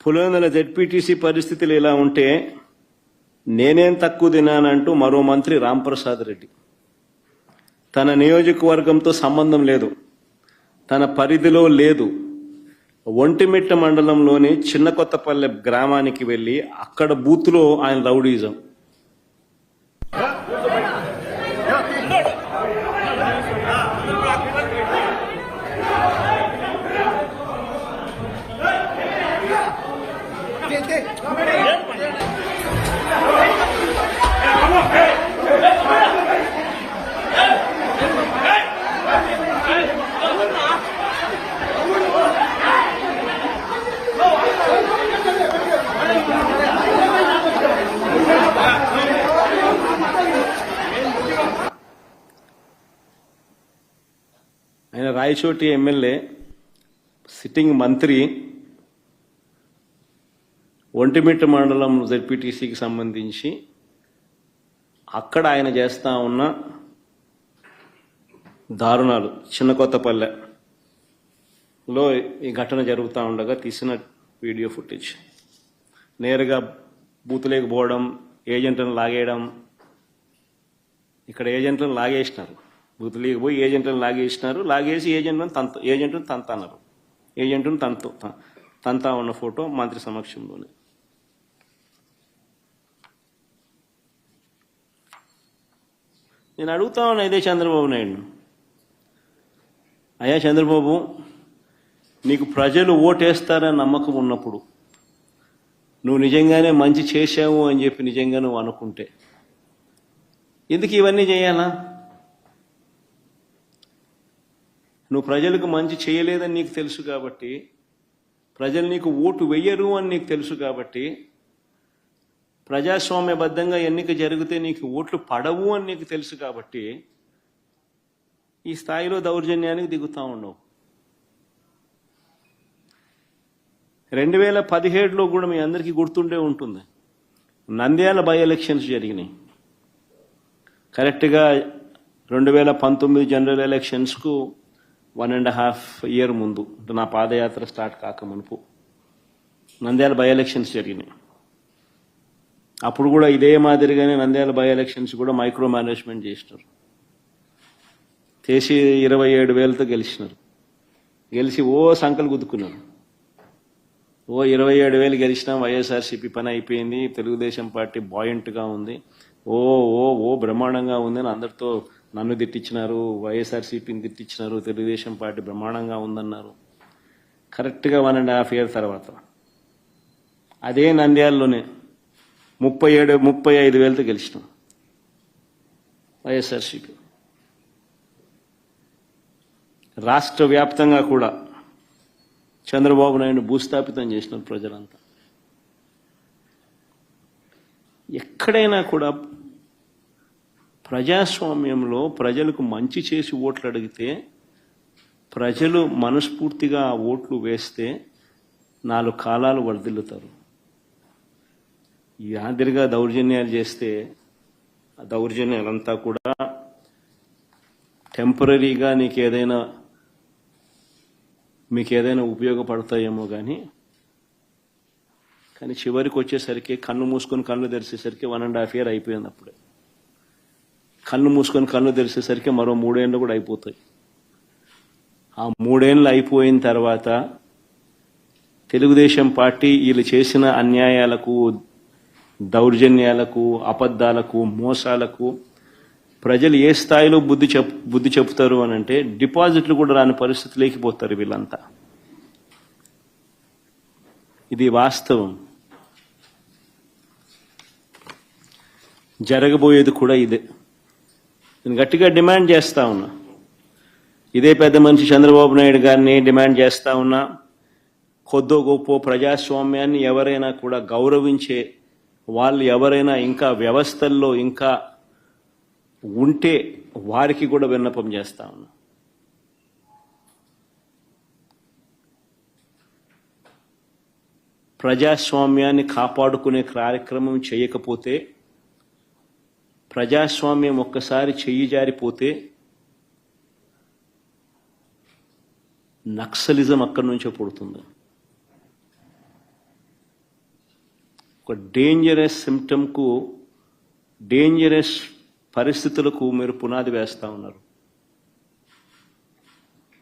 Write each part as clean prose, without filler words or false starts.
Pulivendula ZPTC పరిస్థితులు ఇలా ఉంటే నేనేం తక్కువ తినానంటూ మరో మంత్రి రాంప్రసాద్ రెడ్డి తన నియోజకవర్గంతో సంబంధం లేదు, తన పరిధిలో లేదు, ఒంటిమిట్ట మండలంలోని చిన్న కొత్తపల్లె గ్రామానికి వెళ్ళి అక్కడ బూత్లో ఆయన రౌడీజం. ఆయన రాయచోటి ఎమ్మెల్యే, సిట్టింగ్ మంత్రి, ఒంటిమిట్ట మండలం జెడ్పీటీసీకి సంబంధించి అక్కడ ఆయన చేస్తా ఉన్న దారుణాలు చిన్న కొత్తపల్లెలో ఈ ఘటన జరుగుతూ ఉండగా తీసిన వీడియో ఫుటేజ్. నేరుగా బూతులేకి పోవడం, ఏజెంట్లను లాగేయడం. ఇక్కడ ఏజెంట్లను లాగేసినారు, బూతులేకి పోయి ఏజెంట్లను లాగేసి ఏజెంట్ను తంతన్నారు. ఏజెంట్ను తంతా ఉన్న ఫోటో మంత్రి సమక్షంలోనే. నేను అడుగుతా ఉన్నా ఇదే చంద్రబాబు నాయుడు, అయ్యా చంద్రబాబు, నీకు ప్రజలు ఓటేస్తారని నమ్మకం ఉన్నప్పుడు, నువ్వు నిజంగానే మంచి చేశావు అని చెప్పి నిజంగా నువ్వు అనుకుంటే ఎందుకు ఇవన్నీ చేయాలా? నువ్వు ప్రజలకు మంచి చేయలేదని నీకు తెలుసు కాబట్టి, ప్రజలు నీకు ఓటు వెయ్యరు అని నీకు తెలుసు కాబట్టి, ప్రజాస్వామ్యబద్ధంగా ఎన్నిక జరిగితే నీకు ఓట్లు పడవు అని నీకు తెలుసు కాబట్టి ఈ స్థాయిలో దౌర్జన్యానికి దిగుతూ ఉండవు. 2017లో కూడా మీ అందరికీ గుర్తుండే ఉంటుంది, నంద్యాల బై ఎలక్షన్స్ జరిగినాయి. కరెక్ట్గా 2019 జనరల్ ఎలక్షన్స్కు 1.5 ఇయర్ ముందు, నా పాదయాత్ర స్టార్ట్ కాక మునుపు నంద్యాల బై ఎలక్షన్స్ జరిగినాయి. అప్పుడు కూడా ఇదే మాదిరిగానే నంద్యాల బై ఎలక్షన్స్ కూడా మైక్రో మేనేజ్మెంట్ చేసినారు. చేసి 27,000తో గెలిచినారు. గెలిచి సంకలు గుద్దుకున్నారు. 27,000 గెలిచినా వైఎస్ఆర్సీపీ పని అయిపోయింది, తెలుగుదేశం పార్టీ బాయింట్గా ఉంది, బ్రహ్మాండంగా ఉంది అని అందరితో నన్ను తిట్టించినారు, వైఎస్ఆర్సీపీని తిట్టించినారు, తెలుగుదేశం పార్టీ బ్రహ్మాండంగా ఉందన్నారు. కరెక్ట్గా 1.5 ఇయర్ తర్వాత అదే నంద్యాలలోనే 35,000తో గెలిచినాం వైఎస్ఆర్సీపీ. రాష్ట్ర వ్యాప్తంగా కూడా చంద్రబాబు నాయుడు భూస్థాపితం చేసినారు ప్రజలంతా. ఎక్కడైనా కూడా ప్రజాస్వామ్యంలో ప్రజలకు మంచి చేసి ఓట్లు అడిగితే, ప్రజలు మనస్ఫూర్తిగా ఆ ఓట్లు వేస్తే 4 కాలాలు వర్ధిల్లుతారు. ఈ మాదిరిగా దౌర్జన్యాలు చేస్తే ఆ దౌర్జన్యాలంతా కూడా టెంపరీగా మీకు ఏదైనా ఉపయోగపడతాయేమో కానీ చివరికి వచ్చేసరికి కన్ను మూసుకొని కళ్ళు తెరిచేసరికి 1.5 ఇయర్ అయిపోయింది. అప్పుడే కన్ను మూసుకొని కళ్ళు తెరిచేసరికి మరో 3 ఏళ్ళు కూడా అయిపోతాయి. ఆ 3 ఏళ్ళు అయిపోయిన తర్వాత తెలుగుదేశం పార్టీ వీళ్ళు చేసిన అన్యాయాలకు, దౌర్జన్యాలకు, అబద్ధాలకు, మోసాలకు ప్రజలు ఏ స్థాయిలో బుద్ధి చెప్తారు అని అంటే డిపాజిట్లు కూడా రాని పరిస్థితి లేకపోతారు వీళ్ళంతా. ఇది వాస్తవం. జరగబోయేది కూడా ఇదే. నేను గట్టిగా డిమాండ్ చేస్తా ఉన్నా, ఇదే పెద్ద మనిషి చంద్రబాబు నాయుడు గారిని డిమాండ్ చేస్తా ఉన్నా, కొద్దో గొప్ప ప్రజాస్వామ్యాన్ని ఎవరైనా కూడా గౌరవించే వాళ్ళు ఎవరైనా ఇంకా వ్యవస్థల్లో ఇంకా ఉంటే వారికి కూడా విన్నపం చేస్తా ఉన్నా. ప్రజాస్వామ్యాన్ని కాపాడుకునే కార్యక్రమం చేయకపోతే, ప్రజాస్వామ్యం ఒక్కసారి చెయ్యి జారిపోతే నక్సలిజం అక్కడి నుంచే పుడుతుంది. ఒక డేంజరస్ సిమ్టమ్కు, డేంజరస్ పరిస్థితులకు మీరు పునాది వేస్తూ ఉన్నారు.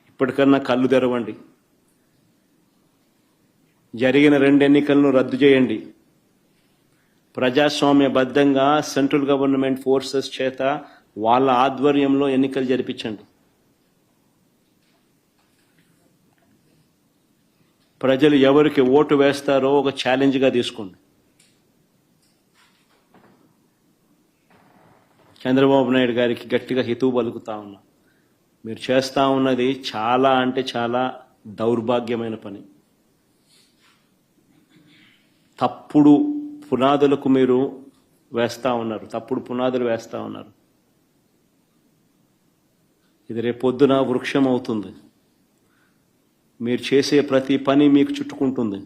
ఇప్పటికన్నా కళ్ళు తెరవండి. జరిగిన 2 ఎన్నికలను రద్దు చేయండి. ప్రజాస్వామ్యబద్ధంగా సెంట్రల్ గవర్నమెంట్ ఫోర్సెస్ చేత వాళ్ళ ఆధ్వర్యంలో ఎన్నికలు జరిపించండి. ప్రజలు ఎవరికి ఓటు వేస్తారో ఒక ఛాలెంజ్గా తీసుకోండి. చంద్రబాబు నాయుడు గారికి గట్టిగా హితవు పలుకుతా ఉన్నా. మీరు చేస్తూ ఉన్నది చాలా అంటే చాలా దౌర్భాగ్యమైన పని. తప్పుడు పునాదులకు మీరు వేస్తూ ఉన్నారు, తప్పుడు పునాదులు వేస్తూ ఉన్నారు. ఇది రేపొద్దున వృక్షం అవుతుంది. మీరు చేసే ప్రతి పని మీకు చుట్టుకుంటుంది.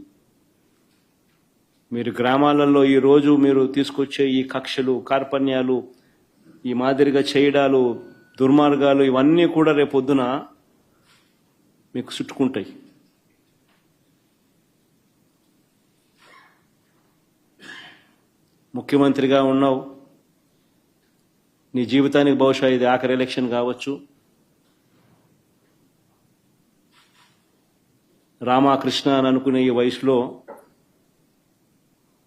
మీరు గ్రామాలలో ఈరోజు మీరు తీసుకొచ్చే ఈ కక్షలు, కార్పణ్యాలు, ఈ మాదిరిగా చేయడాలు, దుర్మార్గాలు, ఇవన్నీ కూడా రేపొద్దున మీకు చుట్టుకుంటాయి. ముఖ్యమంత్రిగా ఉన్నావు, నీ జీవితానికి బహుశా ఇది ఆఖరి ఎలక్షన్ కావచ్చు. రామకృష్ణ అని అనుకునే ఈ వయసులో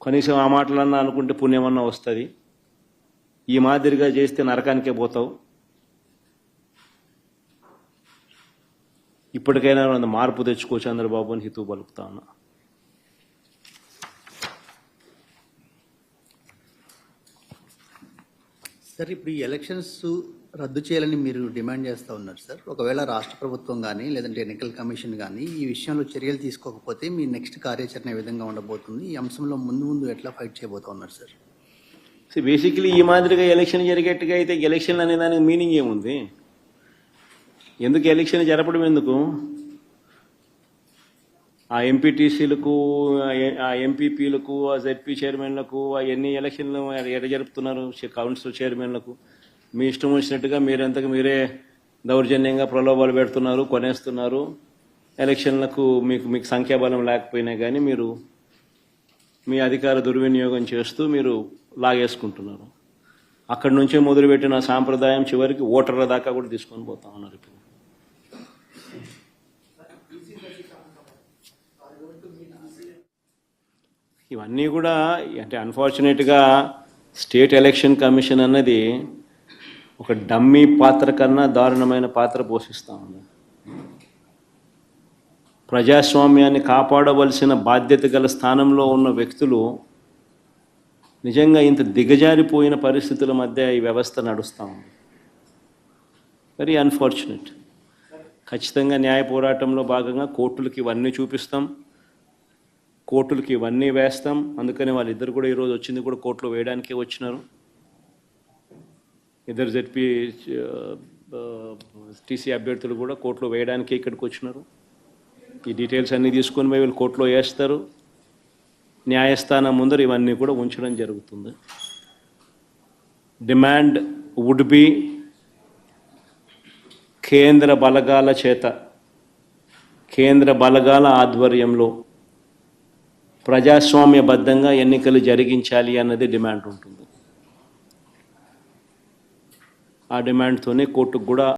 కనీసం ఆ మాటలన్నా అనుకుంటే పుణ్యమన్నా వస్తుంది. ఈ మాదిరిగా చేస్తే నరకానికే పోతావు. ఇప్పటికైనా మార్పు తెచ్చుకో చంద్రబాబు అని హితవు పలుకుతా ఉన్నా. సార్, ఇప్పుడు ఈ ఎలక్షన్స్ రద్దు చేయాలని మీరు డిమాండ్ చేస్తూ ఉన్నారు సార్. ఒకవేళ రాష్ట్ర ప్రభుత్వం కానీ లేదంటే ఎన్నికల కమిషన్ కానీ ఈ విషయంలో చర్యలు తీసుకోకపోతే మీ నెక్స్ట్ కార్యాచరణ ఏ విధంగా ఉండబోతుంది? ఈ అంశంలో ముందు ఎట్లా ఫైట్ చేయబోతా ఉన్నారు సార్? బేసికలీ ఈ మాదిరిగా ఎలక్షన్ జరిగేట్టుగా అయితే ఎలక్షన్ అనే దానికి మీనింగ్ ఏముంది? ఎందుకు ఎలక్షన్ జరపడం? ఎందుకు? ఆ ఎంపీటీసీలకు, ఆ ఎంపీపీలకు, ఆ జెడ్పీ చైర్మన్లకు ఎన్ని ఎలక్షన్లు ఎక్కడ జరుపుతున్నారు? కౌన్సిల్ చైర్మన్లకు మీ ఇష్టం వచ్చినట్టుగా మీరంతకు మీరే దౌర్జన్యంగా ప్రలోభాలు పెడుతున్నారు, కొనేస్తున్నారు. ఎలక్షన్లకు మీకు సంఖ్యాబలం లేకపోయినా కానీ మీరు మీ అధికార దుర్వినియోగం చేస్తూ మీరు లాగేసుకుంటున్నారు. అక్కడి నుంచే మొదలుపెట్టిన సాంప్రదాయం చివరికి ఓటర్ల దాకా కూడా తీసుకొని పోతా ఉన్నారు. ఇప్పుడు ఇవన్నీ కూడా అంటే అన్ఫార్చునేట్గా స్టేట్ ఎలక్షన్ కమిషన్ అన్నది ఒక డమ్మీ పాత్ర కన్నా దారుణమైన పాత్ర పోషిస్తూ ఉంది. ప్రజాస్వామ్యాన్ని కాపాడవలసిన బాధ్యత గల స్థానంలో ఉన్న వ్యక్తులు నిజంగా ఇంత దిగజారిపోయిన పరిస్థితుల మధ్య ఈ వ్యవస్థ నడుస్తూ ఉంది. Very unfortunate. ఖచ్చితంగా న్యాయ పోరాటంలో భాగంగా కోర్టులకి ఇవన్నీ చూపిస్తాం, కోర్టులకి ఇవన్నీ వేస్తాం. అందుకని వాళ్ళిద్దరు కూడా ఈరోజు వచ్చింది కూడా కోర్టులో వేయడానికే వచ్చినారు. ఇద్దరు జెడ్పీ టీసీ అభ్యర్థులు కూడా కోర్టులో వేయడానికే ఇక్కడికి వచ్చినారు. ఈ డీటెయిల్స్ అన్నీ తీసుకొని పోయి వీళ్ళు కోర్టులో వేస్తారు. న్యాయస్థానం ముందర ఇవన్నీ కూడా ఉంచడం జరుగుతుంది. డిమాండ్ వుడ్ బి కేంద్ర బలగాల చేత, కేంద్ర బలగాల ఆధ్వర్యంలో ప్రజాస్వామ్యబద్ధంగా ఎన్నికలు జరిగించాలి అన్నది డిమాండ్ ఉంటుంది. ఆ డిమాండ్తోనే కోర్టుకు కూడా